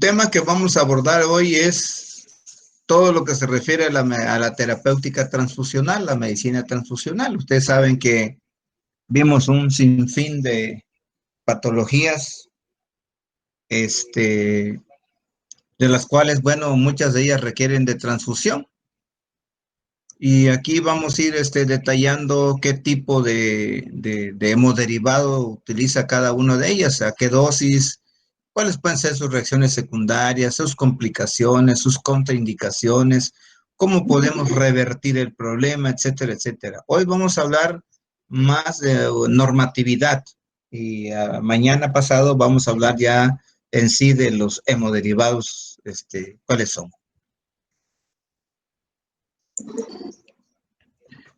tema que vamos a abordar hoy es todo lo que se refiere a la terapéutica transfusional, la medicina transfusional. Ustedes saben que vimos un sinfín de patologías, de las cuales, bueno, muchas de ellas requieren de transfusión. Y aquí vamos a ir detallando qué tipo de hemoderivado utiliza cada una de ellas, a qué dosis, cuáles pueden ser sus reacciones secundarias, sus complicaciones, sus contraindicaciones, cómo podemos revertir el problema, etcétera, etcétera. Hoy vamos a hablar más de normatividad y mañana pasado vamos a hablar ya en sí de los hemoderivados, cuáles son.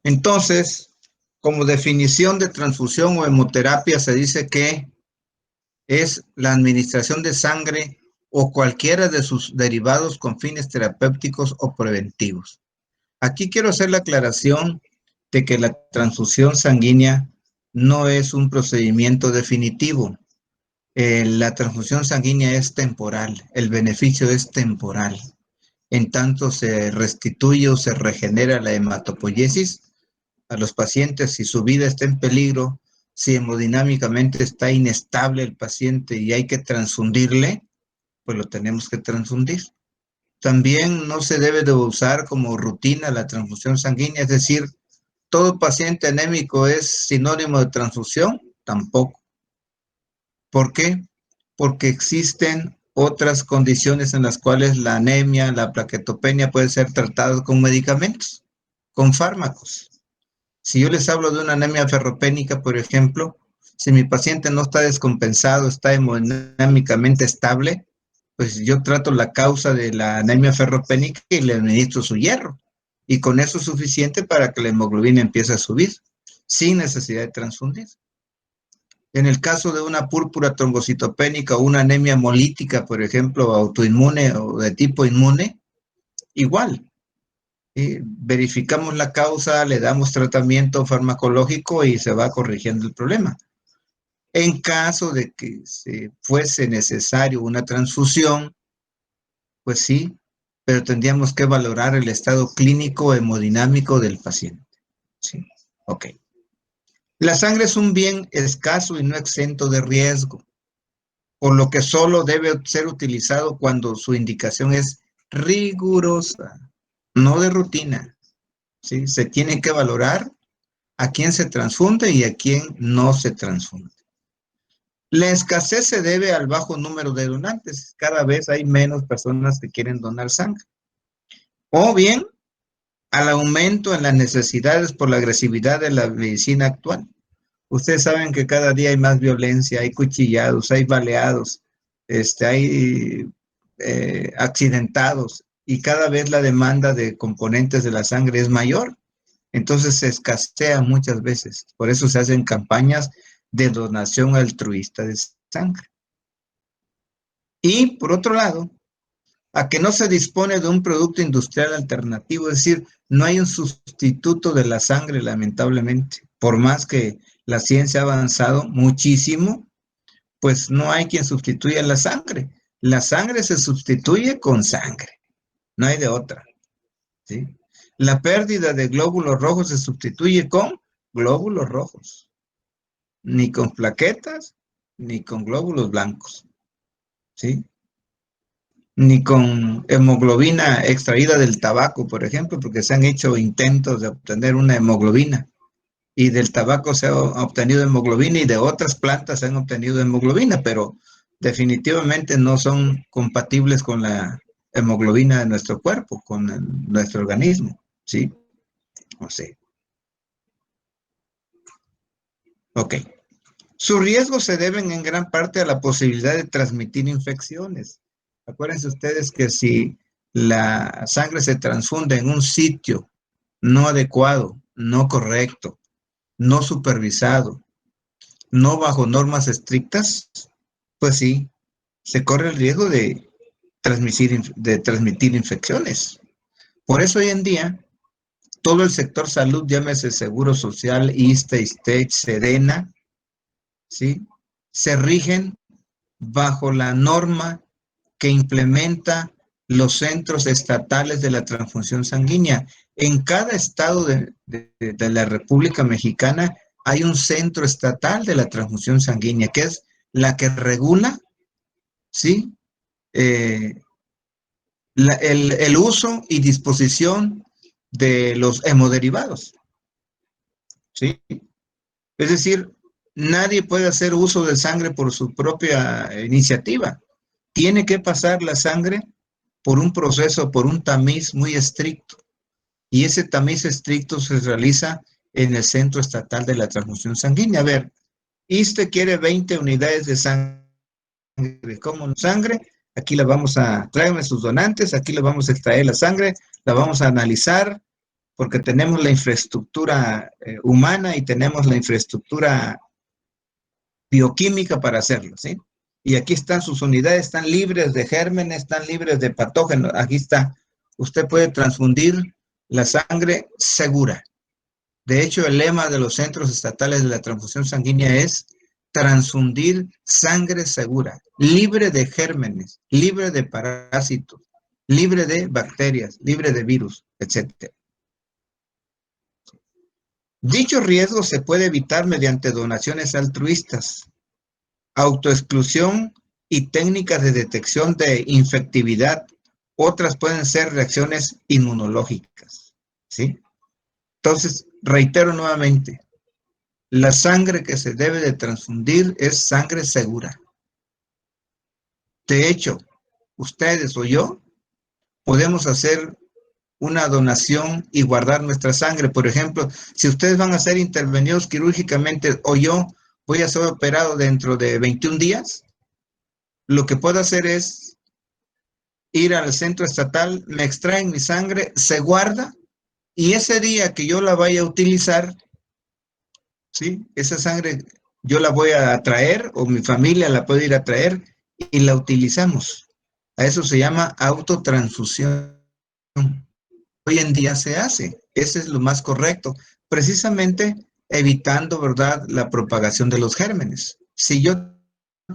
Entonces, como definición de transfusión o hemoterapia se dice que es la administración de sangre o cualquiera de sus derivados con fines terapéuticos o preventivos. Aquí quiero hacer la aclaración de que la transfusión sanguínea no es un procedimiento definitivo. La transfusión sanguínea es temporal, el beneficio es temporal. En tanto se restituye o se regenera la hematopoiesis a los pacientes, si su vida está en peligro, si hemodinámicamente está inestable el paciente y hay que transfundirle, pues lo tenemos que transfundir. También no se debe de usar como rutina la transfusión sanguínea, es decir, todo paciente anémico es sinónimo de transfusión, tampoco. ¿Por qué? Porque existen otras condiciones en las cuales la anemia, la plaquetopenia puede ser tratada con medicamentos, con fármacos. Si yo les hablo de una anemia ferropénica, por ejemplo, si mi paciente no está descompensado, está hemodinámicamente estable, pues yo trato la causa de la anemia ferropénica y le administro su hierro. Y con eso es suficiente para que la hemoglobina empiece a subir, sin necesidad de transfundir. En el caso de una púrpura trombocitopénica o una anemia hemolítica, por ejemplo, autoinmune o de tipo inmune, igual. Verificamos la causa, le damos tratamiento farmacológico y se va corrigiendo el problema. En caso de que se fuese necesario una transfusión, pues sí, pero tendríamos que valorar el estado clínico hemodinámico del paciente. Sí, ok. La sangre es un bien escaso y no exento de riesgo, por lo que solo debe ser utilizado cuando su indicación es rigurosa, no de rutina. ¿Sí? Se tiene que valorar a quién se transfunde y a quién no se transfunde. La escasez se debe al bajo número de donantes. Cada vez hay menos personas que quieren donar sangre. O bien al aumento en las necesidades por la agresividad de la medicina actual. Ustedes saben que cada día hay más violencia, hay cuchillados, hay baleados, hay accidentados y cada vez la demanda de componentes de la sangre es mayor. Entonces se escasea muchas veces. Por eso se hacen campañas de donación altruista de sangre. Y por otro lado, a que no se dispone de un producto industrial alternativo, es decir, no hay un sustituto de la sangre, lamentablemente. Por más que la ciencia ha avanzado muchísimo, pues no hay quien sustituya la sangre. La sangre se sustituye con sangre, no hay de otra. ¿Sí? La pérdida de glóbulos rojos se sustituye con glóbulos rojos, ni con plaquetas, ni con glóbulos blancos, ¿sí? Ni con hemoglobina extraída del tabaco, por ejemplo, porque se han hecho intentos de obtener una hemoglobina y del tabaco se ha obtenido hemoglobina y de otras plantas se han obtenido hemoglobina, pero definitivamente no son compatibles con la hemoglobina de nuestro cuerpo, con nuestro organismo, ¿sí? O sea, ok. Sus riesgos se deben en gran parte a la posibilidad de transmitir infecciones. Acuérdense ustedes que si la sangre se transfunde en un sitio no adecuado, no correcto, no supervisado, no bajo normas estrictas, pues sí, se corre el riesgo de transmitir infecciones. Por eso hoy en día, todo el sector salud, llámese Seguro Social, ISSSTE, ISTEC, SEDENA, ¿sí? Se rigen bajo la norma que implementa los centros estatales de la transfusión sanguínea. En cada estado de la República Mexicana hay un centro estatal de la transfusión sanguínea, que es la que regula, ¿sí? El uso y disposición de los hemoderivados, ¿sí? Es decir, nadie puede hacer uso de sangre por su propia iniciativa. Tiene que pasar la sangre por un proceso, por un tamiz muy estricto. Y ese tamiz estricto se realiza en el Centro Estatal de la Transfusión Sanguínea. A ver, ISSSTE quiere 20 unidades de sangre. ¿Cómo sangre? Aquí la vamos a, tráigame sus donantes, aquí le vamos a extraer la sangre, la vamos a analizar, porque tenemos la infraestructura humana y tenemos la infraestructura bioquímica para hacerlo, ¿sí? Y aquí están sus unidades, están libres de gérmenes, están libres de patógenos. Aquí está. Usted puede transfundir la sangre segura. De hecho, el lema de los centros estatales de la transfusión sanguínea es transfundir sangre segura, libre de gérmenes, libre de parásitos, libre de bacterias, libre de virus, etc. Dicho riesgo se puede evitar mediante donaciones altruistas, autoexclusión y técnicas de detección de infectividad. Otras pueden ser reacciones inmunológicas, ¿sí? Entonces, reitero nuevamente, la sangre que se debe de transfundir es sangre segura. De hecho, ustedes o yo podemos hacer una donación y guardar nuestra sangre. Por ejemplo, si ustedes van a ser intervenidos quirúrgicamente o yo voy a ser operado dentro de 21 días, lo que puedo hacer es ir al centro estatal, me extraen mi sangre, se guarda y ese día que yo la vaya a utilizar, ¿sí? Esa sangre yo la voy a traer o mi familia la puede ir a traer y la utilizamos. A eso se llama autotransfusión. Hoy en día se hace. Ese es lo más correcto. Precisamente evitando, ¿verdad?, la propagación de los gérmenes. Si yo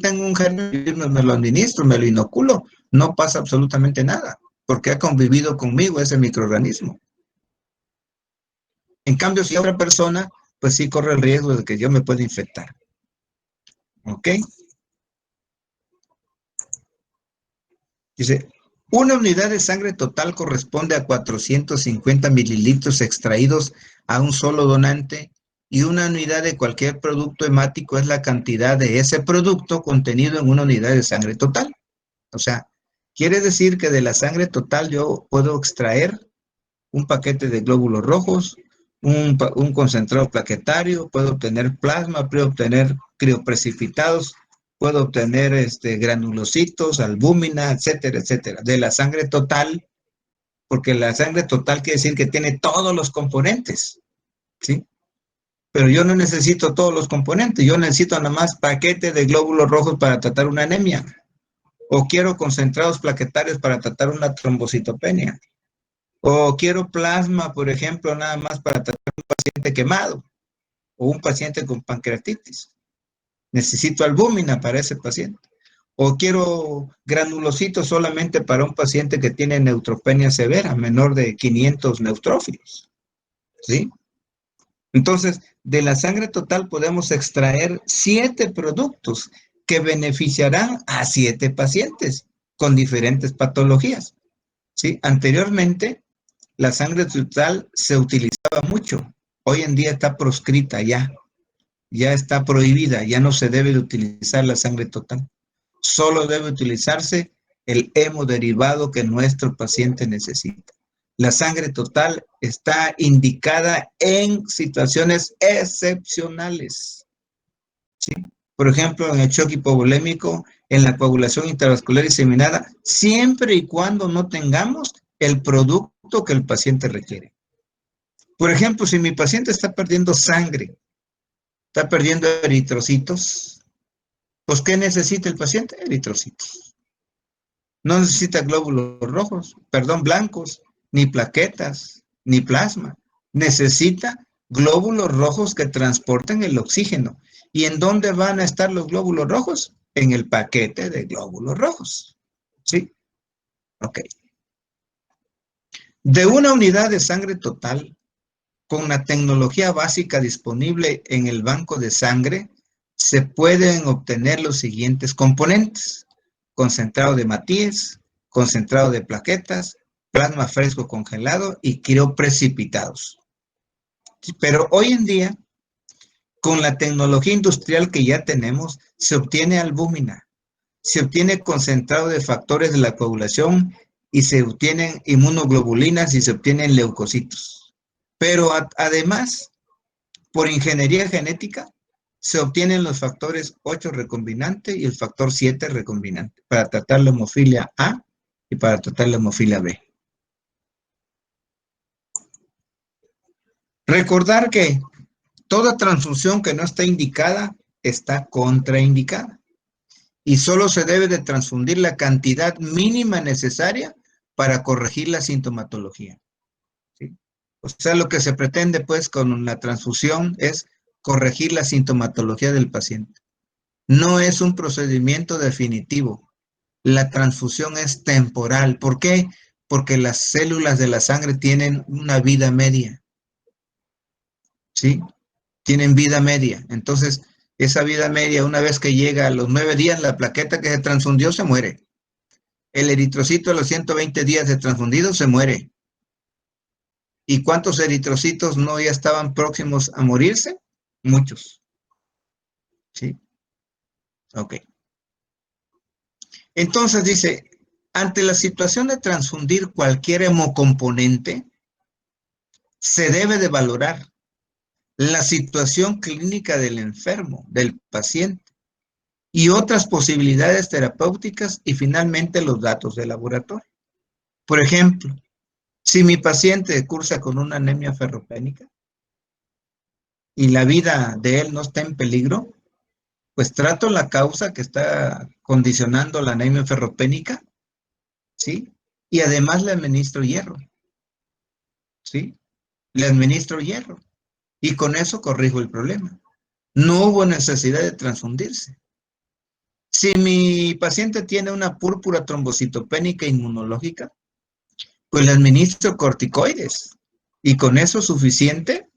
tengo un germen, me lo administro, me lo inoculo, no pasa absolutamente nada, porque ha convivido conmigo ese microorganismo. En cambio, si otra persona, pues sí corre el riesgo de que yo me pueda infectar. ¿Ok? Dice, una unidad de sangre total corresponde a 450 mililitros extraídos a un solo donante y una unidad de cualquier producto hemático es la cantidad de ese producto contenido en una unidad de sangre total. O sea, quiere decir que de la sangre total yo puedo extraer un paquete de glóbulos rojos, un concentrado plaquetario, puedo obtener plasma, puedo obtener crioprecipitados, puedo obtener granulocitos, albúmina, etcétera, etcétera. De la sangre total, porque la sangre total quiere decir que tiene todos los componentes, ¿sí? Pero yo no necesito todos los componentes, yo necesito nada más paquete de glóbulos rojos para tratar una anemia, o quiero concentrados plaquetarios para tratar una trombocitopenia. O quiero plasma, por ejemplo, nada más para tratar un paciente quemado o un paciente con pancreatitis. Necesito albúmina para ese paciente. O quiero granulocitos solamente para un paciente que tiene neutropenia severa, menor de 500 neutrófilos. ¿Sí? Entonces, de la sangre total podemos extraer 7 productos que beneficiarán a 7 pacientes con diferentes patologías. ¿Sí? Anteriormente, la sangre total se utilizaba mucho. Hoy en día está proscrita ya está prohibida, ya no se debe de utilizar la sangre total. Solo debe utilizarse el hemoderivado que nuestro paciente necesita. La sangre total está indicada en situaciones excepcionales, ¿sí? Por ejemplo, en el shock hipovolémico, en la coagulación intravascular diseminada, siempre y cuando no tengamos el producto que el paciente requiere. Por ejemplo, si mi paciente está perdiendo sangre, está perdiendo eritrocitos, pues ¿qué necesita el paciente? Eritrocitos. No necesita glóbulos rojos, perdón, blancos, ni plaquetas, ni plasma. Necesita glóbulos rojos que transporten el oxígeno. ¿Y en dónde van a estar los glóbulos rojos? En el paquete de glóbulos rojos. ¿Sí? Ok. De una unidad de sangre total, con la tecnología básica disponible en el banco de sangre, se pueden obtener los siguientes componentes: concentrado de Matías, concentrado de plaquetas, plasma fresco congelado y crioprecipitados. Pero hoy en día, con la tecnología industrial que ya tenemos, se obtiene albúmina, se obtiene concentrado de factores de la coagulación y se obtienen inmunoglobulinas y se obtienen leucocitos. Pero además, por ingeniería genética, se obtienen los factores 8 recombinante y el factor 7 recombinante para tratar la hemofilia A y para tratar la hemofilia B. Recordar que toda transfusión que no está indicada está contraindicada y solo se debe de transfundir la cantidad mínima necesaria para corregir la sintomatología, ¿sí? O sea, lo que se pretende pues con la transfusión es corregir la sintomatología del paciente. No es un procedimiento definitivo. La transfusión es temporal. ¿Por qué? Porque las células de la sangre tienen una vida media, ¿sí? Tienen vida media. Entonces, esa vida media, una vez que llega a los 9 días, la plaqueta que se transfundió se muere. El eritrocito a los 120 días de transfundido se muere. ¿Y cuántos eritrocitos no ya estaban próximos a morirse? Muchos. ¿Sí? Ok. Entonces dice, ante la situación de transfundir cualquier hemocomponente, se debe de valorar la situación clínica del enfermo, del paciente, y otras posibilidades terapéuticas y finalmente los datos de laboratorio. Por ejemplo, si mi paciente cursa con una anemia ferropénica y la vida de él no está en peligro, pues trato la causa que está condicionando la anemia ferropénica, ¿sí? Y además le administro hierro, ¿sí? Le administro hierro y con eso corrijo el problema. No hubo necesidad de transfundirse. Si mi paciente tiene una púrpura trombocitopénica inmunológica, pues le administro corticoides y con eso es suficiente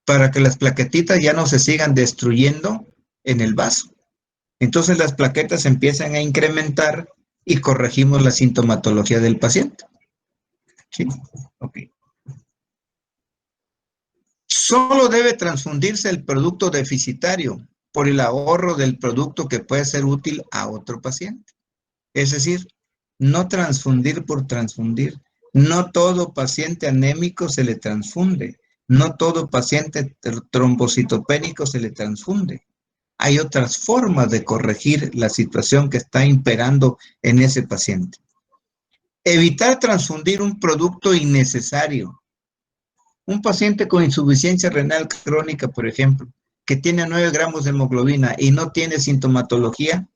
para que las plaquetitas ya no se sigan destruyendo en el vaso. Entonces las plaquetas empiezan a incrementar y corregimos la sintomatología del paciente. ¿Sí? Ok. Solo debe transfundirse el producto deficitario por el ahorro del producto que puede ser útil a otro paciente. Es decir, no transfundir por transfundir. No todo paciente anémico se le transfunde. No todo paciente trombocitopénico se le transfunde. Hay otras formas de corregir la situación que está imperando en ese paciente. Evitar transfundir un producto innecesario. Un paciente con insuficiencia renal crónica, por ejemplo, que tiene 9 gramos de hemoglobina y no tiene sintomatología,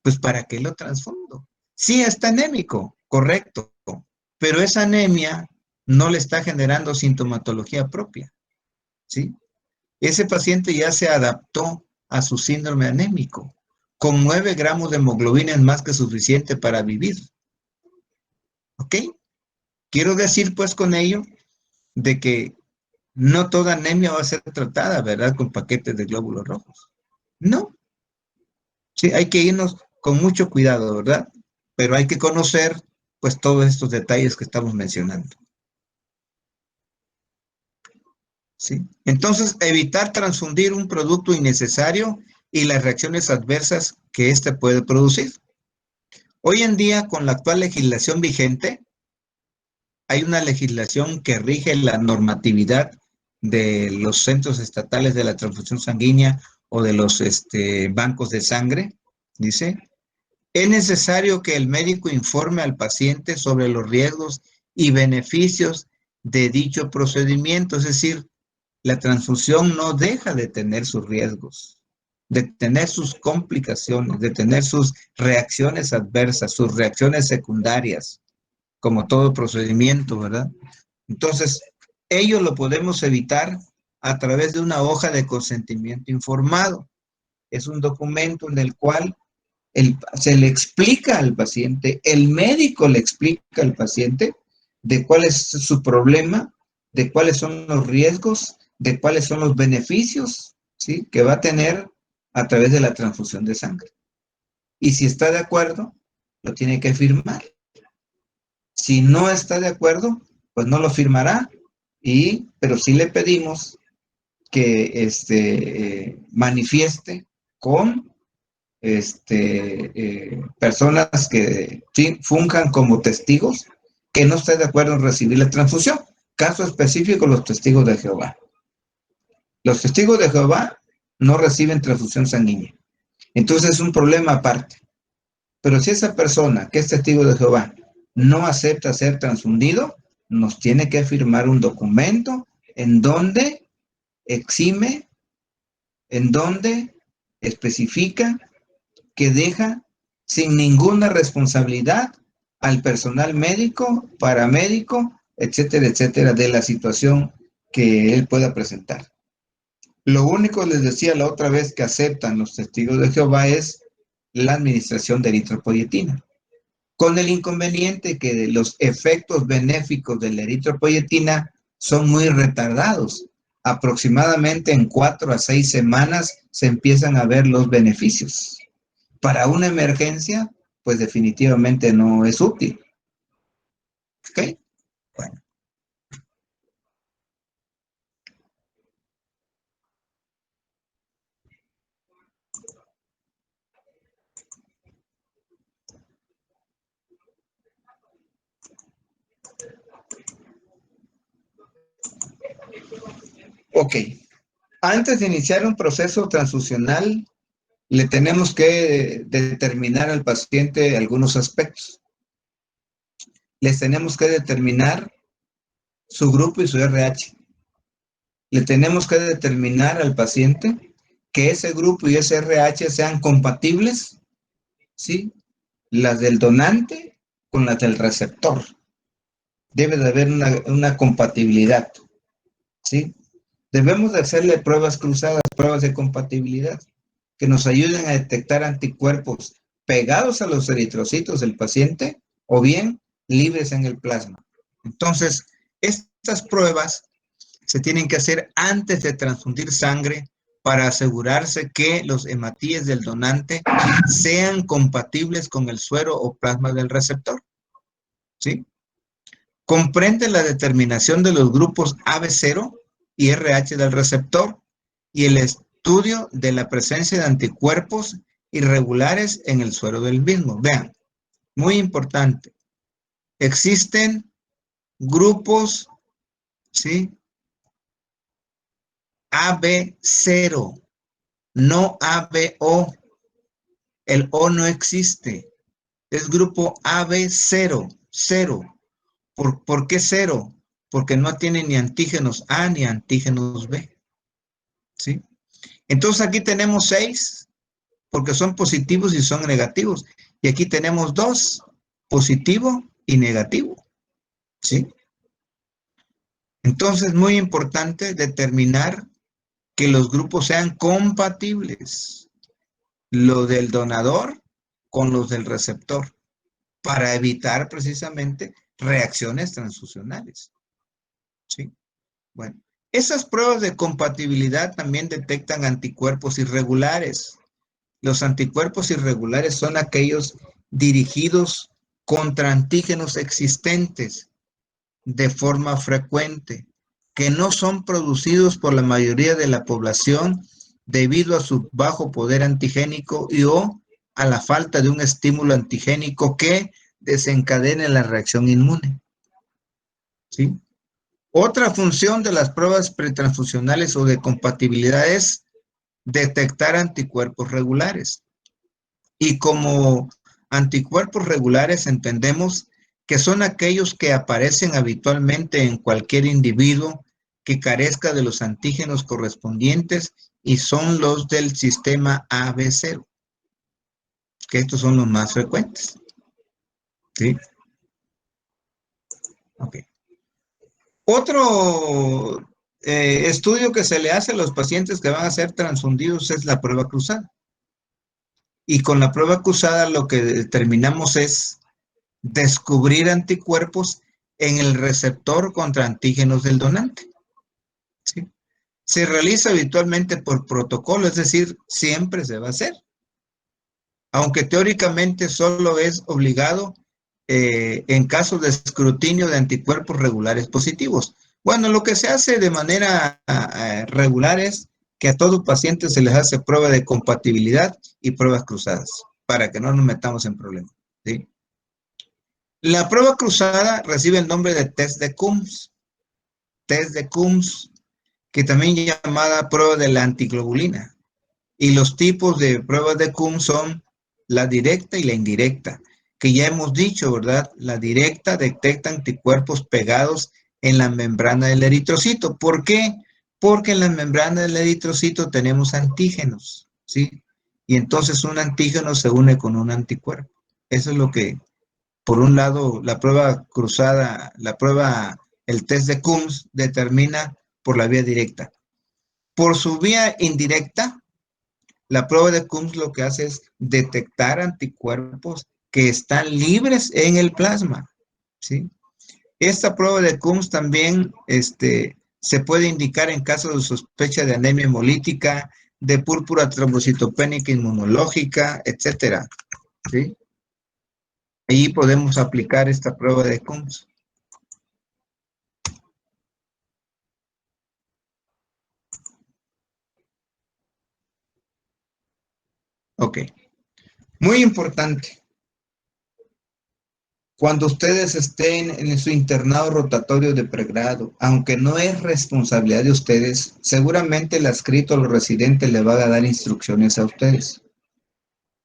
pues ¿para qué lo transfundo? Sí, está anémico, correcto, pero esa anemia no le está generando sintomatología propia, ¿sí? Ese paciente ya se adaptó a su síndrome anémico. Con 9 gramos de hemoglobina es más que suficiente para vivir, ¿ok? Quiero decir pues con ello de que no toda anemia va a ser tratada, ¿verdad? Con paquetes de glóbulos rojos. No, sí, hay que irnos con mucho cuidado, ¿verdad? Pero hay que conocer, pues, todos estos detalles que estamos mencionando. ¿Sí? Entonces, evitar transfundir un producto innecesario y las reacciones adversas que éste puede producir. Hoy en día, con la actual legislación vigente, hay una legislación que rige la normatividad de los centros estatales de la transfusión sanguínea o de los bancos de sangre. Dice, es necesario que el médico informe al paciente sobre los riesgos y beneficios de dicho procedimiento. Es decir, la transfusión no deja de tener sus riesgos, de tener sus complicaciones, de tener sus reacciones adversas, sus reacciones secundarias, como todo procedimiento, ¿verdad? Entonces, ello lo podemos evitar a través de una hoja de consentimiento informado. Es un documento en el cual Se le explica al paciente, el médico le explica al paciente de cuál es su problema, de cuáles son los riesgos, de cuáles son los beneficios, ¿sí?, que va a tener a través de la transfusión de sangre. Y si está de acuerdo, lo tiene que firmar. Si no está de acuerdo, pues no lo firmará, pero sí le pedimos que manifieste con personas que funjan como testigos que no esté de acuerdo en recibir la transfusión. Caso específico, los testigos de Jehová. Los testigos de Jehová no reciben transfusión sanguínea. Entonces es un problema aparte. Pero si esa persona que es testigo de Jehová no acepta ser transfundido, nos tiene que firmar un documento en donde exime, en donde especifica que deja sin ninguna responsabilidad al personal médico, paramédico, etcétera, etcétera, de la situación que él pueda presentar. Lo único, les decía la otra vez, que aceptan los testigos de Jehová es la administración de eritropoyetina, con el inconveniente que los efectos benéficos de la eritropoyetina son muy retardados. Aproximadamente en 4 a 6 semanas se empiezan a ver los beneficios. Para una emergencia, pues definitivamente no es útil. ¿Ok? Bueno. Ok. Antes de iniciar un proceso transfusional, le tenemos que determinar al paciente algunos aspectos. Les tenemos que determinar su grupo y su RH. Le tenemos que determinar al paciente que ese grupo y ese RH sean compatibles, ¿sí?, las del donante con las del receptor. Debe de haber una compatibilidad, ¿sí? Debemos de hacerle pruebas cruzadas, pruebas de compatibilidad, que nos ayuden a detectar anticuerpos pegados a los eritrocitos del paciente o bien libres en el plasma. Entonces, estas pruebas se tienen que hacer antes de transfundir sangre para asegurarse que los hematíes del donante sean compatibles con el suero o plasma del receptor, ¿sí? Comprende la determinación de los grupos AB0 y RH del receptor y el estudio de la presencia de anticuerpos irregulares en el suero del mismo. Vean, muy importante, existen grupos, ¿sí?, AB0, no ABO. El O no existe. Es grupo AB0, 0. ¿Por qué 0? Porque no tiene ni antígenos A ni antígenos B. ¿Sí? Entonces aquí tenemos 6, porque son positivos y son negativos. Y aquí tenemos 2, positivo y negativo. ¿Sí? Entonces, muy importante determinar que los grupos sean compatibles. Lo del donador con los del receptor, para evitar precisamente reacciones transfusionales. ¿Sí? Bueno, esas pruebas de compatibilidad también detectan anticuerpos irregulares. Los anticuerpos irregulares son aquellos dirigidos contra antígenos existentes de forma frecuente, que no son producidos por la mayoría de la población debido a su bajo poder antigénico y o a la falta de un estímulo antigénico que desencadene la reacción inmune. ¿Sí? Otra función de las pruebas pretransfusionales o de compatibilidad es detectar anticuerpos regulares. Y como anticuerpos regulares entendemos que son aquellos que aparecen habitualmente en cualquier individuo que carezca de los antígenos correspondientes y son los del sistema AB0, que estos son los más frecuentes. ¿Sí? Ok. Otro estudio que se le hace a los pacientes que van a ser transfundidos es la prueba cruzada. Y con la prueba cruzada lo que determinamos es descubrir anticuerpos en el receptor contra antígenos del donante. ¿Sí? Se realiza habitualmente por protocolo, es decir, siempre se va a hacer. Aunque teóricamente solo es obligado en caso de escrutinio de anticuerpos regulares positivos. Bueno, lo que se hace de manera regular es que a todo paciente se les hace prueba de compatibilidad y pruebas cruzadas, para que no nos metamos en problemas. ¿Sí? La prueba cruzada recibe el nombre de test de Coombs, que también llamada prueba de la antiglobulina. Y los tipos de pruebas de Coombs son la directa y la indirecta, que ya hemos dicho, ¿verdad? La directa detecta anticuerpos pegados en la membrana del eritrocito. ¿Por qué? Porque en la membrana del eritrocito tenemos antígenos, ¿sí? Y entonces un antígeno se une con un anticuerpo. Eso es lo que, por un lado, la prueba cruzada, el test de Coombs determina por la vía directa. Por su vía indirecta, la prueba de Coombs lo que hace es detectar anticuerpos que están libres en el plasma, ¿sí? Esta prueba de Coombs también se puede indicar en caso de sospecha de anemia hemolítica, de púrpura trombocitopénica inmunológica, etcétera, ¿sí? Ahí podemos aplicar esta prueba de Coombs. Ok, muy importante. Cuando ustedes estén en su internado rotatorio de pregrado, aunque no es responsabilidad de ustedes, seguramente el adscrito a los residentes le va a dar instrucciones a ustedes.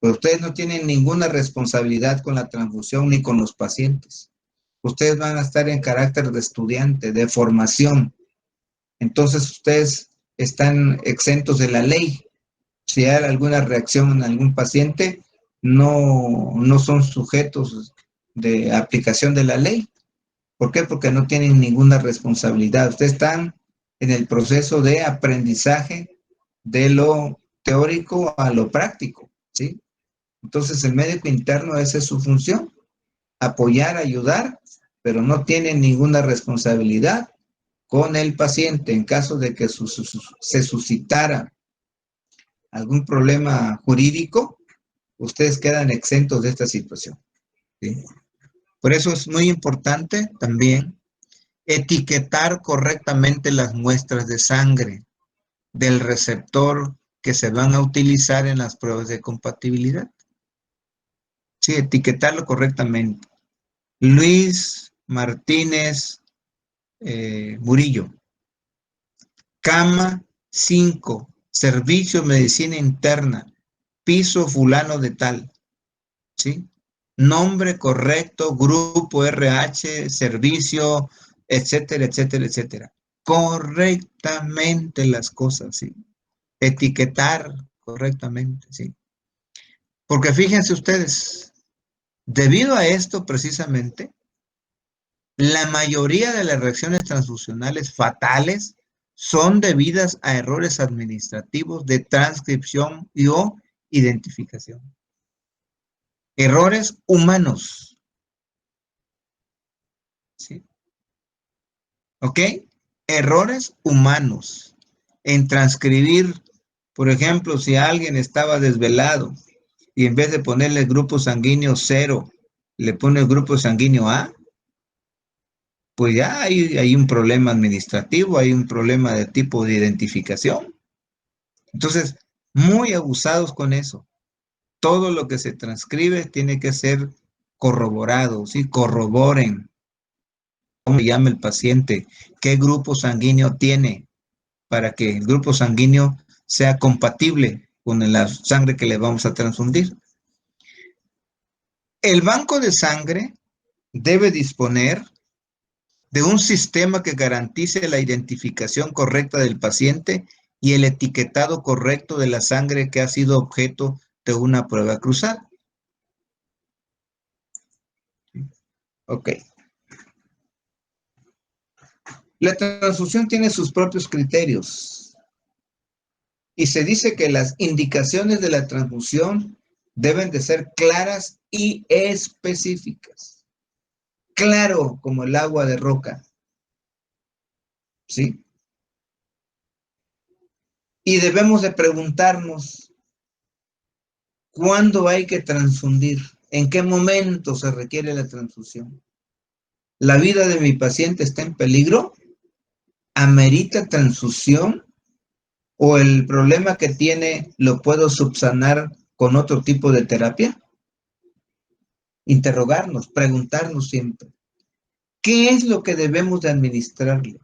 Pero ustedes no tienen ninguna responsabilidad con la transfusión ni con los pacientes. Ustedes van a estar en carácter de estudiante, de formación. Entonces ustedes están exentos de la ley. Si hay alguna reacción en algún paciente, no son sujetos de aplicación de la ley. ¿Por qué? Porque no tienen ninguna responsabilidad. Ustedes están en el proceso de aprendizaje de lo teórico a lo práctico, ¿sí? Entonces el médico interno, esa es su función, apoyar, ayudar, pero no tiene ninguna responsabilidad con el paciente en caso de que se suscitara algún problema jurídico, ustedes quedan exentos de esta situación, ¿sí? Por eso es muy importante también etiquetar correctamente las muestras de sangre del receptor que se van a utilizar en las pruebas de compatibilidad. Sí, etiquetarlo correctamente. Luis Martínez Murillo. Cama 5. Servicio Medicina Interna. Piso fulano de tal. ¿Sí? Nombre correcto, grupo RH, servicio, etcétera, etcétera, etcétera. Correctamente las cosas, ¿sí? Etiquetar correctamente, ¿sí? Porque fíjense ustedes, debido a esto precisamente, la mayoría de las reacciones transfusionales fatales son debidas a errores administrativos de transcripción y o identificación. Errores humanos, ¿sí? ¿Ok? Errores humanos en transcribir, por ejemplo, si alguien estaba desvelado y en vez de ponerle el grupo sanguíneo 0, le pone el grupo sanguíneo A, pues ya hay un problema administrativo, hay un problema de tipo de identificación. Entonces, muy abusados con eso. Todo lo que se transcribe tiene que ser corroborado, ¿sí? Corroboren cómo se llama el paciente, qué grupo sanguíneo tiene, para que el grupo sanguíneo sea compatible con la sangre que le vamos a transfundir. El banco de sangre debe disponer de un sistema que garantice la identificación correcta del paciente y el etiquetado correcto de la sangre que ha sido objeto de una prueba cruzada. Ok. La transfusión tiene sus propios criterios y se dice que las indicaciones de la transfusión deben de ser claras y específicas. Claro como el agua de roca, ¿sí? Y debemos de preguntarnos, ¿cuándo hay que transfundir? ¿En qué momento se requiere la transfusión? ¿La vida de mi paciente está en peligro? ¿Amerita transfusión? ¿O el problema que tiene lo puedo subsanar con otro tipo de terapia? Interrogarnos, preguntarnos siempre, ¿qué es lo que debemos de administrarle?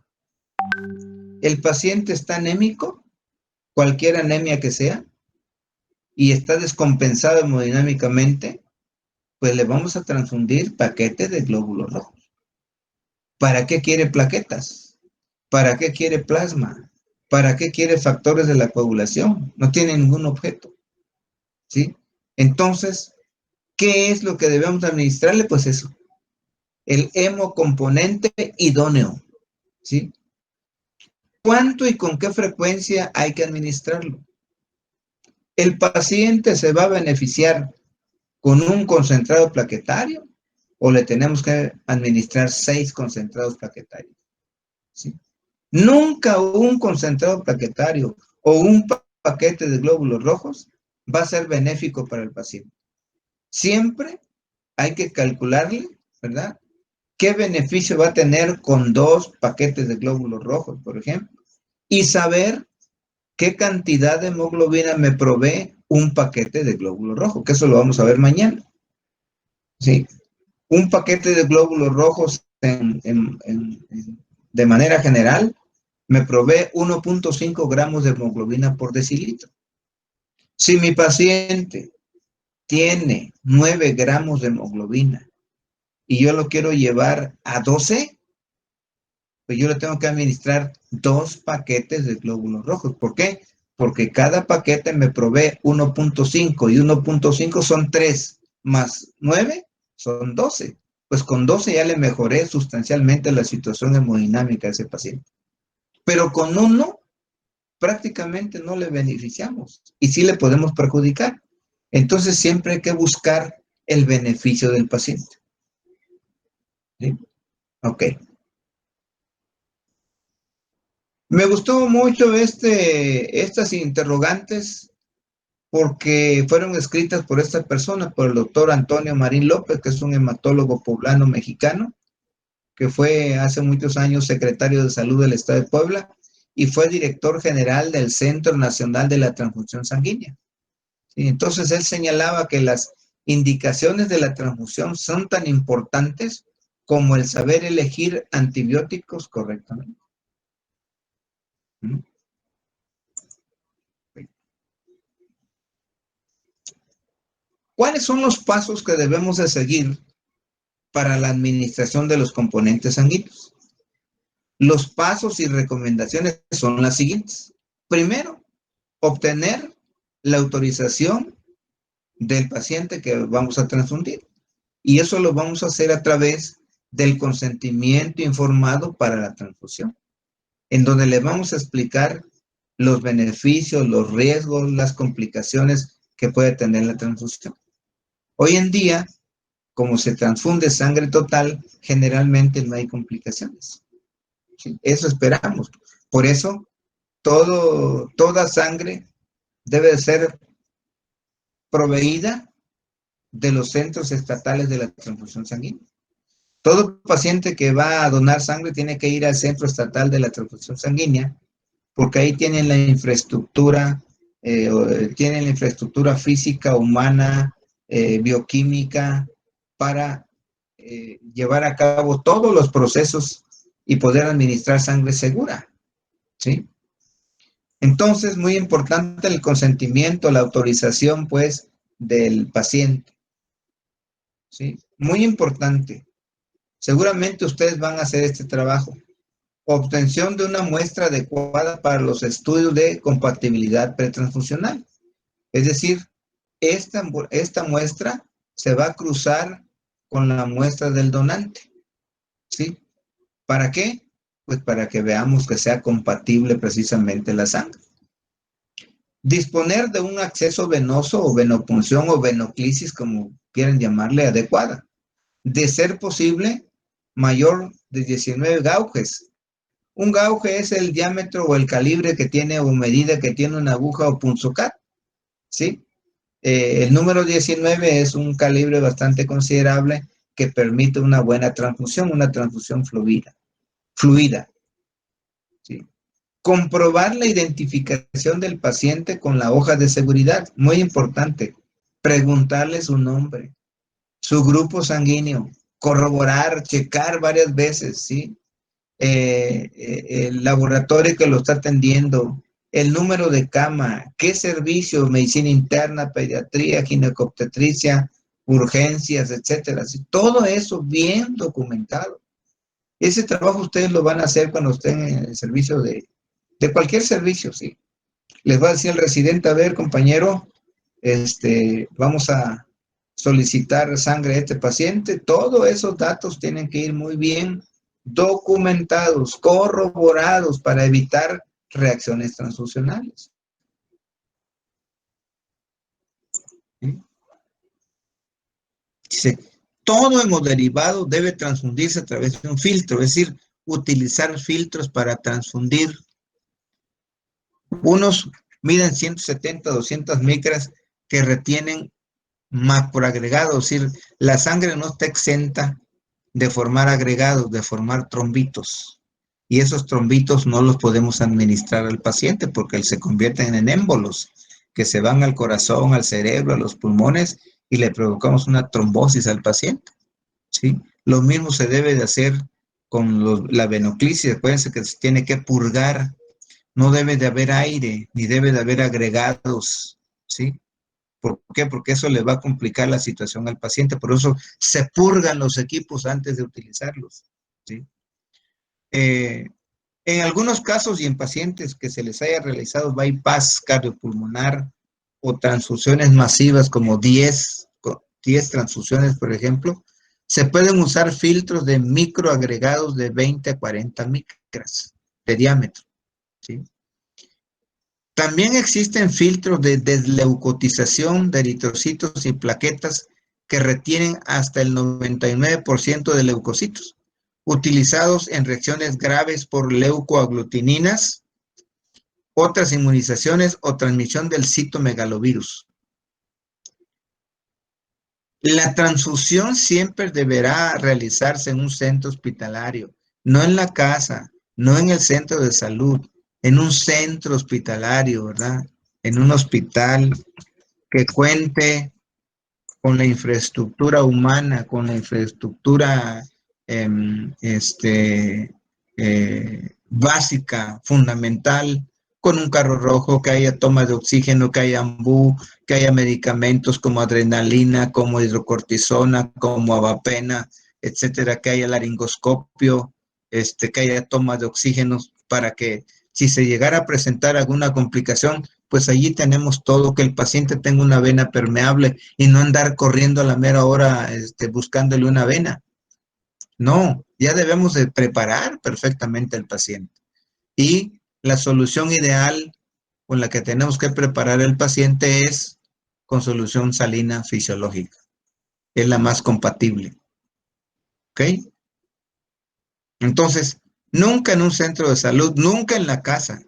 ¿El paciente está anémico? Cualquier anemia que sea, y está descompensado hemodinámicamente, pues le vamos a transfundir paquetes de glóbulos rojos. ¿Para qué quiere plaquetas? ¿Para qué quiere plasma? ¿Para qué quiere factores de la coagulación? No tiene ningún objeto, ¿sí? Entonces, ¿qué es lo que debemos administrarle? Pues eso, el hemocomponente idóneo, ¿sí? ¿Cuánto y con qué frecuencia hay que administrarlo? ¿El paciente se va a beneficiar con un concentrado plaquetario o le tenemos que administrar 6 concentrados plaquetarios? ¿Sí? Nunca un concentrado plaquetario o un paquete de glóbulos rojos va a ser benéfico para el paciente. Siempre hay que calcularle, ¿verdad? ¿Qué beneficio va a tener con 2 paquetes de glóbulos rojos, por ejemplo? Y saber qué cantidad de hemoglobina me provee un paquete de glóbulos rojos, que eso lo vamos a ver mañana. ¿Sí? Un paquete de glóbulos rojos de manera general me provee 1.5 gramos de hemoglobina por decilitro. Si mi paciente tiene 9 gramos de hemoglobina y yo lo quiero llevar a 12, pues yo le tengo que administrar 2 paquetes de glóbulos rojos. ¿Por qué? Porque cada paquete me provee 1.5 y 1.5 son 3 más 9 son 12. Pues con 12 ya le mejoré sustancialmente la situación hemodinámica de ese paciente. Pero con uno prácticamente no le beneficiamos y sí le podemos perjudicar. Entonces siempre hay que buscar el beneficio del paciente. ¿Sí? Ok. Me gustó mucho estas interrogantes porque fueron escritas por esta persona, por el doctor Antonio Marín López, que es un hematólogo poblano mexicano, que fue hace muchos años secretario de Salud del Estado de Puebla y fue director general del Centro Nacional de la Transfusión Sanguínea. Y entonces él señalaba que las indicaciones de la transfusión son tan importantes como el saber elegir antibióticos correctamente. ¿Mm? ¿Cuáles son los pasos que debemos de seguir para la administración de los componentes sanguíneos? Los pasos y recomendaciones son las siguientes. Primero, obtener la autorización del paciente que vamos a transfundir. Y eso lo vamos a hacer a través del consentimiento informado para la transfusión, en donde le vamos a explicar los beneficios, los riesgos, las complicaciones que puede tener la transfusión. Hoy en día, como se transfunde sangre total, generalmente no hay complicaciones. ¿Sí? Eso esperamos. Por eso, toda sangre debe ser proveída de los centros estatales de la transfusión sanguínea. Todo paciente que va a donar sangre tiene que ir al centro estatal de la transfusión sanguínea, porque ahí tienen la infraestructura, tienen la infraestructura física, humana, bioquímica, para llevar a cabo todos los procesos y poder administrar sangre segura, ¿sí? Entonces, muy importante el consentimiento, la autorización, pues, del paciente, ¿sí? Muy importante. Seguramente ustedes van a hacer este trabajo. Obtención de una muestra adecuada para los estudios de compatibilidad pretransfusional. Es decir, esta muestra se va a cruzar con la muestra del donante, ¿sí? ¿Para qué? Pues para que veamos que sea compatible precisamente la sangre. Disponer de un acceso venoso o venopunción o venoclisis, como quieren llamarle, adecuada. De ser posible, mayor de 19 gauges. Un gauge es el diámetro o el calibre que tiene o medida que tiene una aguja o punzocat, ¿sí? El número 19 es un calibre bastante considerable que permite una buena transfusión, una transfusión fluida, ¿sí? Comprobar la identificación del paciente con la hoja de seguridad, muy importante. Preguntarle su nombre, su grupo sanguíneo, corroborar, checar varias veces, ¿sí? El laboratorio que lo está atendiendo, el número de cama, qué servicio, medicina interna, pediatría, ginecobstetricia, urgencias, etcétera. ¿Sí? Todo eso bien documentado. Ese trabajo ustedes lo van a hacer cuando estén en el servicio de cualquier servicio, ¿sí? Les va a decir el residente, a ver, compañero, vamos a solicitar sangre a este paciente. Todos esos datos tienen que ir muy bien documentados, corroborados para evitar reacciones transfusionales. ¿Sí? Dice, todo hemoderivado debe transfundirse a través de un filtro, es decir, utilizar filtros para transfundir. Unos miden 170, 200 micras que retienen macroagregados, es decir, la sangre no está exenta de formar agregados, de formar trombitos. Y esos trombitos no los podemos administrar al paciente porque se convierten en émbolos que se van al corazón, al cerebro, a los pulmones y le provocamos una trombosis al paciente, ¿sí? Lo mismo se debe de hacer con la venoclisis. Acuérdense que se tiene que purgar, no debe de haber aire, ni debe de haber agregados, ¿sí? ¿Por qué? Porque eso le va a complicar la situación al paciente. Por eso se purgan los equipos antes de utilizarlos, ¿sí? En algunos casos y en pacientes que se les haya realizado bypass cardiopulmonar o transfusiones masivas como 10 transfusiones, por ejemplo, se pueden usar filtros de microagregados de 20 a 40 micras de diámetro, ¿sí? También existen filtros de desleucotización de eritrocitos y plaquetas que retienen hasta el 99% de leucocitos, utilizados en reacciones graves por leucoaglutininas, otras inmunizaciones o transmisión del citomegalovirus. La transfusión siempre deberá realizarse en un centro hospitalario, no en la casa, no en el centro de salud, en un centro hospitalario, ¿verdad? En un hospital que cuente con la infraestructura humana, con la infraestructura básica, fundamental, con un carro rojo, que haya toma de oxígeno, que haya ambú, que haya medicamentos como adrenalina, como hidrocortisona, como avapena, etcétera, que haya laringoscopio, que haya toma de oxígeno para que si se llegara a presentar alguna complicación, pues allí tenemos todo, que el paciente tenga una vena permeable y no andar corriendo a la mera hora buscándole una vena. No, ya debemos de preparar perfectamente al paciente. Y la solución ideal con la que tenemos que preparar al paciente es con solución salina fisiológica. Es la más compatible. ¿Ok? Entonces, nunca en un centro de salud, nunca en la casa,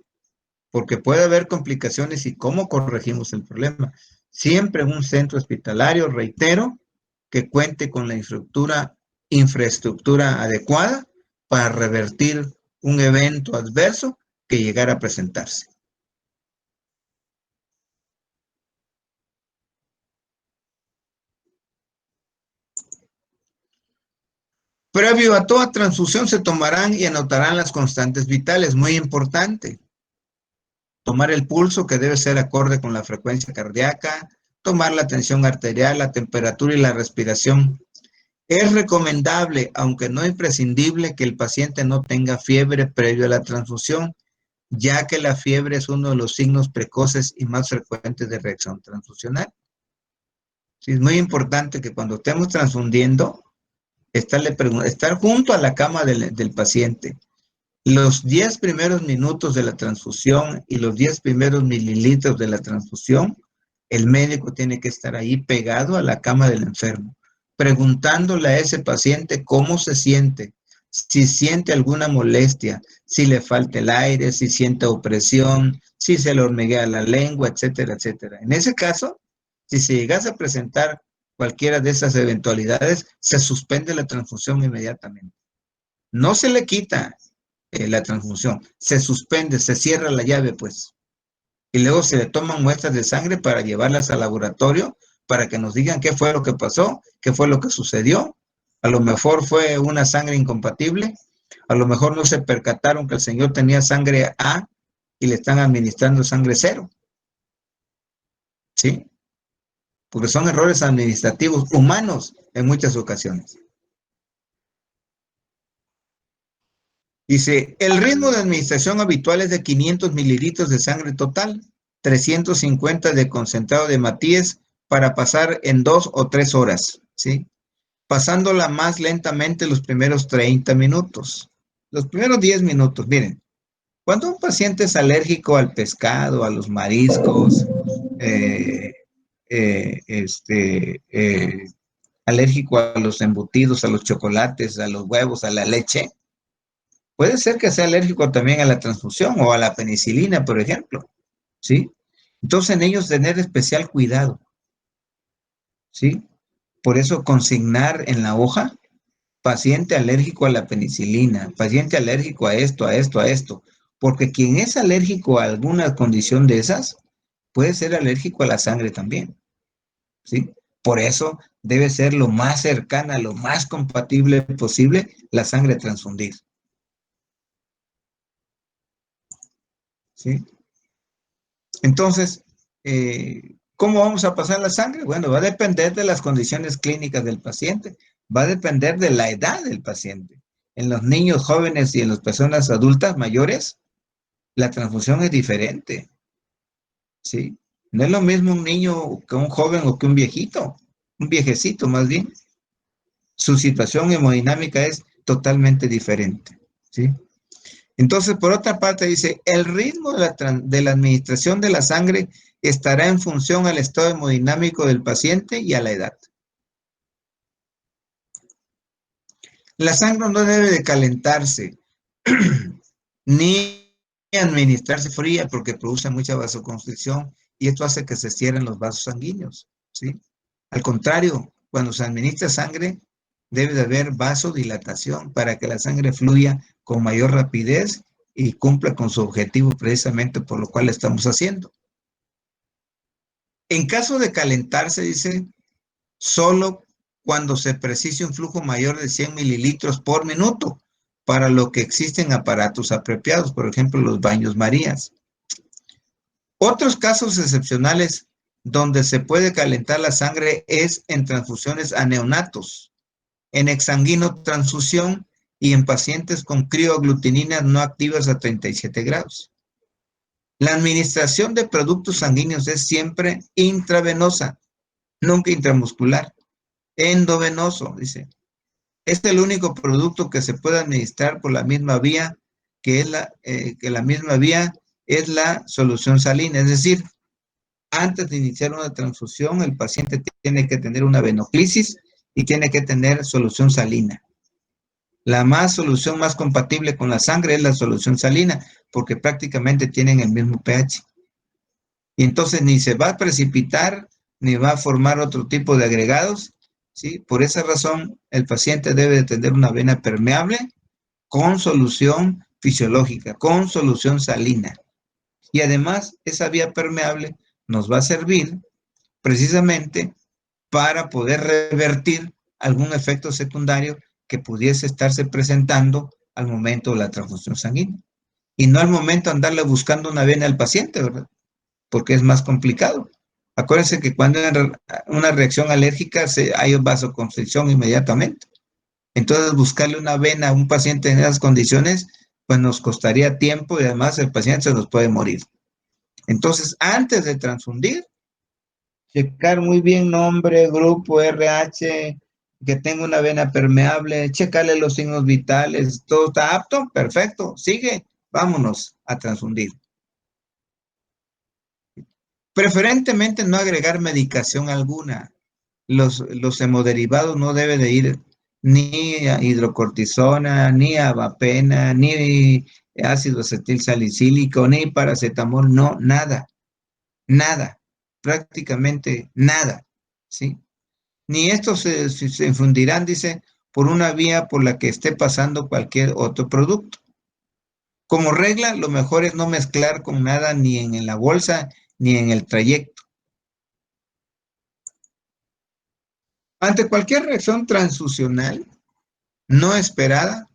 porque puede haber complicaciones y cómo corregimos el problema. Siempre en un centro hospitalario, reitero, que cuente con la infraestructura adecuada para revertir un evento adverso que llegara a presentarse. Previo a toda transfusión se tomarán y anotarán las constantes vitales, muy importante. Tomar el pulso, que debe ser acorde con la frecuencia cardíaca, tomar la tensión arterial, la temperatura y la respiración. Es recomendable, aunque no imprescindible, que el paciente no tenga fiebre previo a la transfusión, ya que la fiebre es uno de los signos precoces y más frecuentes de reacción transfusional. Sí, es muy importante que cuando estemos transfundiendo, estar junto a la cama del paciente, Los 10 primeros minutos de la transfusión y los 10 primeros mililitros de la transfusión, el médico tiene que estar ahí pegado a la cama del enfermo, preguntándole a ese paciente cómo se siente, si siente alguna molestia, si le falta el aire, si siente opresión, si se le hormiguea la lengua, etcétera, etcétera. En ese caso, si se llegase a presentar cualquiera de esas eventualidades, se suspende la transfusión inmediatamente. No se le quita la transfusión, se suspende, se cierra la llave, pues. Y luego se le toman muestras de sangre para llevarlas al laboratorio para que nos digan qué fue lo que pasó, qué fue lo que sucedió. A lo mejor fue una sangre incompatible, a lo mejor no se percataron que el señor tenía sangre A y le están administrando sangre cero, ¿sí? Porque son errores administrativos humanos en muchas ocasiones. Dice, el ritmo de administración habitual es de 500 mililitros de sangre total, 350 de concentrado de Matías para pasar en 2 o 3 horas, ¿sí? Pasándola más lentamente los primeros 30 minutos. Los primeros 10 minutos, miren, cuando un paciente es alérgico al pescado, a los mariscos, eh, alérgico a los embutidos, a los chocolates, a los huevos, a la leche, puede ser que sea alérgico también a la transfusión o a la penicilina, por ejemplo, ¿sí? Entonces en ellos tener especial cuidado, ¿sí? Por eso consignar en la hoja, paciente alérgico a la penicilina, paciente alérgico a esto, a esto, a esto, porque quien es alérgico a alguna condición de esas, puede ser alérgico a la sangre también, ¿sí? Por eso debe ser lo más cercana, lo más compatible posible la sangre transfundir, ¿sí? Entonces, ¿cómo vamos a pasar la sangre? Bueno, va a depender de las condiciones clínicas del paciente, va a depender de la edad del paciente. En los niños jóvenes y en las personas adultas mayores, la transfusión es diferente, ¿sí? No es lo mismo un niño que un joven o que un viejito, un viejecito más bien. Su situación hemodinámica es totalmente diferente, ¿sí? Entonces, por otra parte, dice, el ritmo de la administración de la sangre estará en función al estado hemodinámico del paciente y a la edad. La sangre no debe de calentarse ni administrarse fría porque produce mucha vasoconstricción y esto hace que se cierren los vasos sanguíneos, ¿sí? Al contrario, cuando se administra sangre, debe de haber vasodilatación para que la sangre fluya con mayor rapidez y cumpla con su objetivo precisamente por lo cual la estamos haciendo. En caso de calentarse, dice, solo cuando se precise un flujo mayor de 100 mililitros por minuto, para lo que existen aparatos apropiados, por ejemplo, los baños Marías. Otros casos excepcionales donde se puede calentar la sangre es en transfusiones a neonatos, en exsanguinotransfusión y en pacientes con crioaglutininas no activas a 37 grados. La administración de productos sanguíneos es siempre intravenosa, nunca intramuscular. Endovenoso, dice. Es el único producto que se puede administrar por la misma vía, que la misma vía es la solución salina. Es decir, antes de iniciar una transfusión, el paciente tiene que tener una venoclisis y tiene que tener solución salina. La solución más compatible con la sangre es la solución salina, porque prácticamente tienen el mismo pH. Y entonces ni se va a precipitar, ni va a formar otro tipo de agregados, ¿sí? Por esa razón, el paciente debe de tener una vena permeable con solución fisiológica, con solución salina. Y además, esa vía permeable nos va a servir precisamente para poder revertir algún efecto secundario que pudiese estarse presentando al momento de la transfusión sanguínea. Y no al momento de andarle buscando una vena al paciente, ¿verdad? Porque es más complicado. Acuérdense que cuando hay una reacción alérgica hay vasoconstricción inmediatamente. Entonces, buscarle una vena a un paciente en esas condiciones, pues nos costaría tiempo y además el paciente se nos puede morir. Entonces, antes de transfundir, checar muy bien nombre, grupo, RH, que tenga una vena permeable, checarle los signos vitales, todo está apto, perfecto, sigue, vámonos a transfundir. Preferentemente no agregar medicación alguna. Los hemoderivados no deben de ir ni a hidrocortisona, ni avapena, ni ácido acetil salicílico, ni paracetamol, no, nada, nada, prácticamente nada, ¿sí? Ni estos se infundirán, dice, por una vía por la que esté pasando cualquier otro producto. Como regla, lo mejor es no mezclar con nada ni en la bolsa ni en el trayecto. Ante cualquier reacción transfusional no esperada,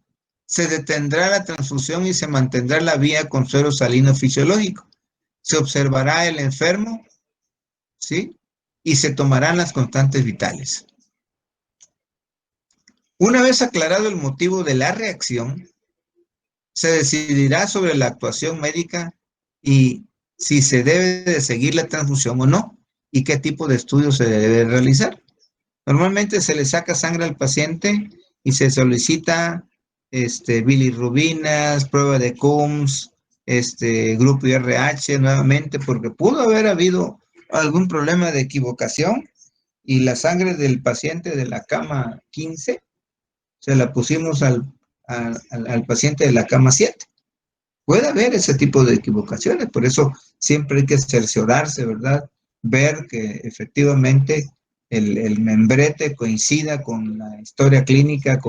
se detendrá la transfusión y se mantendrá la vía con suero salino fisiológico. Se observará el enfermo, ¿sí? Y se tomarán las constantes vitales. Una vez aclarado el motivo de la reacción, se decidirá sobre la actuación médica y si se debe de seguir la transfusión o no y qué tipo de estudio se debe realizar. Normalmente se le saca sangre al paciente y se solicita bilirrubinas, prueba de Coombs, grupo IRH nuevamente, porque pudo haber habido algún problema de equivocación y la sangre del paciente de la cama 15 se la pusimos al paciente de la cama 7. Puede haber ese tipo de equivocaciones, por eso siempre hay que cerciorarse, ¿verdad? Ver que efectivamente el membrete coincida con la historia clínica,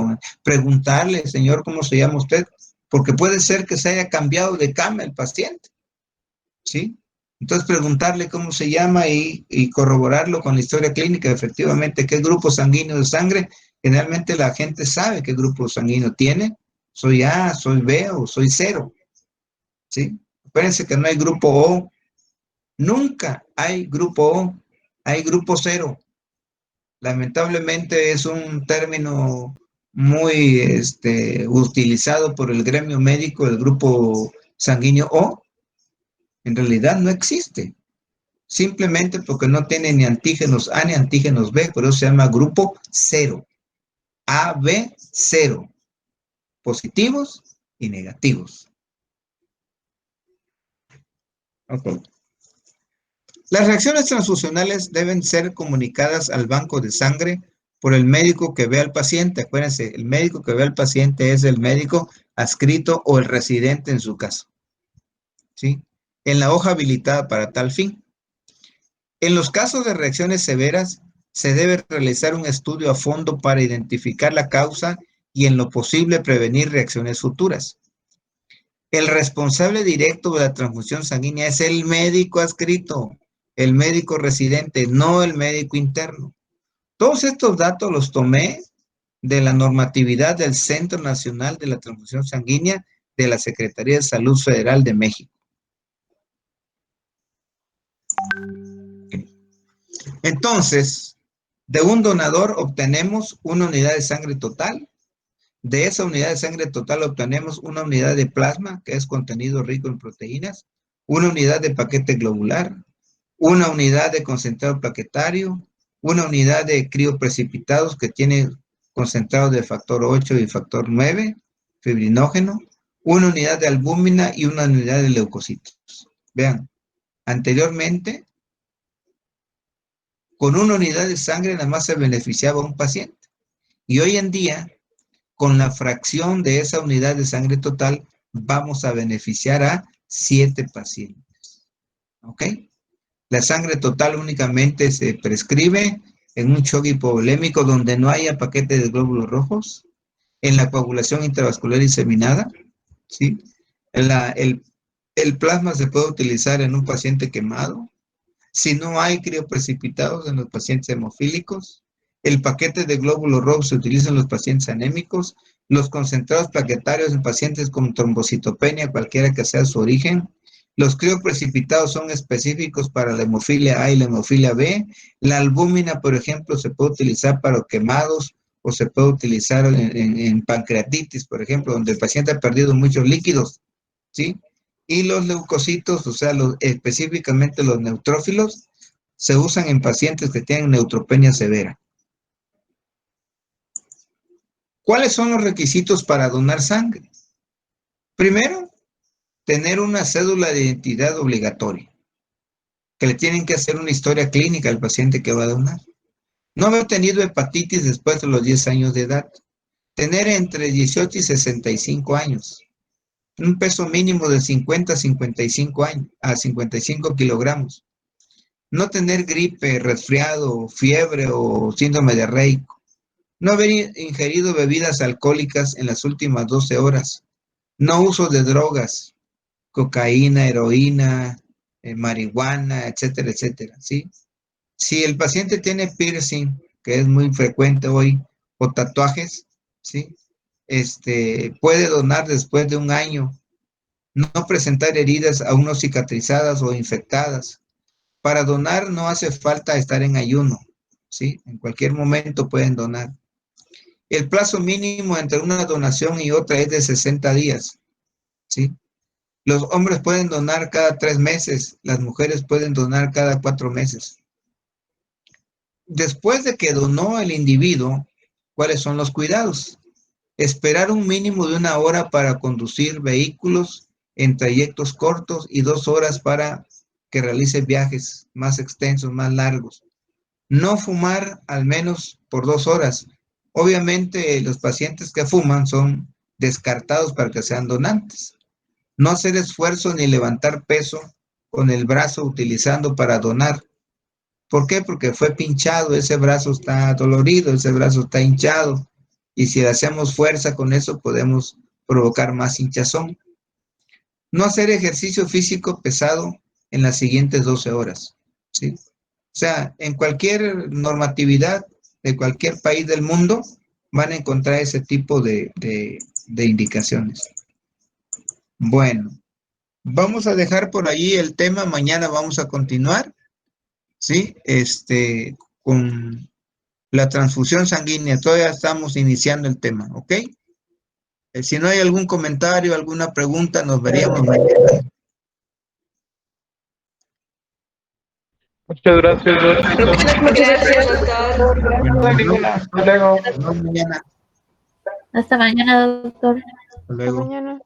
preguntarle, señor, ¿cómo se llama usted? Porque puede ser que se haya cambiado de cama el paciente, ¿sí? Entonces preguntarle cómo se llama y corroborarlo con la historia clínica, efectivamente, qué grupo sanguíneo de sangre. Generalmente la gente sabe qué grupo sanguíneo tiene, soy A, soy B o soy cero. ¿Sí? Acuérdense que no hay grupo O, nunca hay grupo O, hay grupo cero. Lamentablemente es un término muy utilizado por el gremio médico, el grupo sanguíneo O. En realidad no existe, simplemente porque no tiene ni antígenos A ni antígenos B, por eso se llama grupo cero. A, B, cero. Positivos y negativos. Okay. Las reacciones transfusionales deben ser comunicadas al banco de sangre por el médico que ve al paciente. Acuérdense, el médico que ve al paciente es el médico adscrito o el residente en su caso, ¿sí? En la hoja habilitada para tal fin. En los casos de reacciones severas, se debe realizar un estudio a fondo para identificar la causa y en lo posible prevenir reacciones futuras. El responsable directo de la transfusión sanguínea es el médico adscrito, el médico residente, no el médico interno. Todos estos datos los tomé de la normatividad del Centro Nacional de la Transfusión Sanguínea de la Secretaría de Salud Federal de México. Entonces, de un donador obtenemos una unidad de sangre total. De esa unidad de sangre total obtenemos una unidad de plasma, que es contenido rico en proteínas, una unidad de paquete globular, una unidad de concentrado plaquetario, una unidad de crioprecipitados que tiene concentrado de factor 8 y factor 9, fibrinógeno, una unidad de albúmina y una unidad de leucocitos. Vean, anteriormente, con una unidad de sangre nada más se beneficiaba a un paciente. Y hoy en día, con la fracción de esa unidad de sangre total, vamos a beneficiar a 7 pacientes. ¿Ok? La sangre total únicamente se prescribe en un choque hipovolémico donde no haya paquete de glóbulos rojos, en la coagulación intravascular inseminada, ¿sí? El plasma se puede utilizar en un paciente quemado, si no hay crioprecipitados en los pacientes hemofílicos, el paquete de glóbulos rojos se utiliza en los pacientes anémicos, los concentrados plaquetarios en pacientes con trombocitopenia, cualquiera que sea su origen. Los crioprecipitados son específicos para la hemofilia A y la hemofilia B. La albúmina, por ejemplo, se puede utilizar para quemados o se puede utilizar en pancreatitis, por ejemplo, donde el paciente ha perdido muchos líquidos, ¿sí? Y los leucocitos, o sea, específicamente los neutrófilos, se usan en pacientes que tienen neutropenia severa. ¿Cuáles son los requisitos para donar sangre? Primero, tener una cédula de identidad obligatoria, que le tienen que hacer una historia clínica al paciente que va a donar. No haber tenido hepatitis después de los 10 años de edad. Tener entre 18 y 65 años. Un peso mínimo de 50 a 55 años, a 55 kilogramos. No tener gripe, resfriado, fiebre o síndrome de Raynaud. No haber ingerido bebidas alcohólicas en las últimas 12 horas. No uso de drogas, cocaína, heroína, marihuana, etcétera, etcétera, ¿sí? Si el paciente tiene piercing, que es muy frecuente hoy, o tatuajes, ¿sí? Puede donar después de un año. No presentar heridas aún no cicatrizadas o infectadas. Para donar no hace falta estar en ayuno, ¿sí? En cualquier momento pueden donar. El plazo mínimo entre una donación y otra es de 60 días, ¿sí? Los hombres pueden donar cada 3 meses, las mujeres pueden donar cada 4 meses. Después de que donó el individuo, ¿cuáles son los cuidados? Esperar un mínimo de 1 hora para conducir vehículos en trayectos cortos y 2 horas para que realice viajes más extensos, más largos. No fumar al menos por 2 horas. Obviamente los pacientes que fuman son descartados para que sean donantes. No hacer esfuerzo ni levantar peso con el brazo utilizando para donar. ¿Por qué? Porque fue pinchado, ese brazo está dolorido, ese brazo está hinchado. Y si hacemos fuerza con eso, podemos provocar más hinchazón. No hacer ejercicio físico pesado en las siguientes 12 horas, ¿sí? O sea, en cualquier normatividad de cualquier país del mundo van a encontrar ese tipo de indicaciones. Bueno, vamos a dejar por ahí el tema. Mañana vamos a continuar, ¿sí? Con la transfusión sanguínea. Todavía estamos iniciando el tema, ¿ok? Si no hay algún comentario, alguna pregunta, nos veríamos mañana. Muchas gracias, doctor. Muchas gracias, doctor. Bueno, Hasta luego. nos vemos mañana. Hasta mañana, doctor. Hasta luego. Hasta mañana.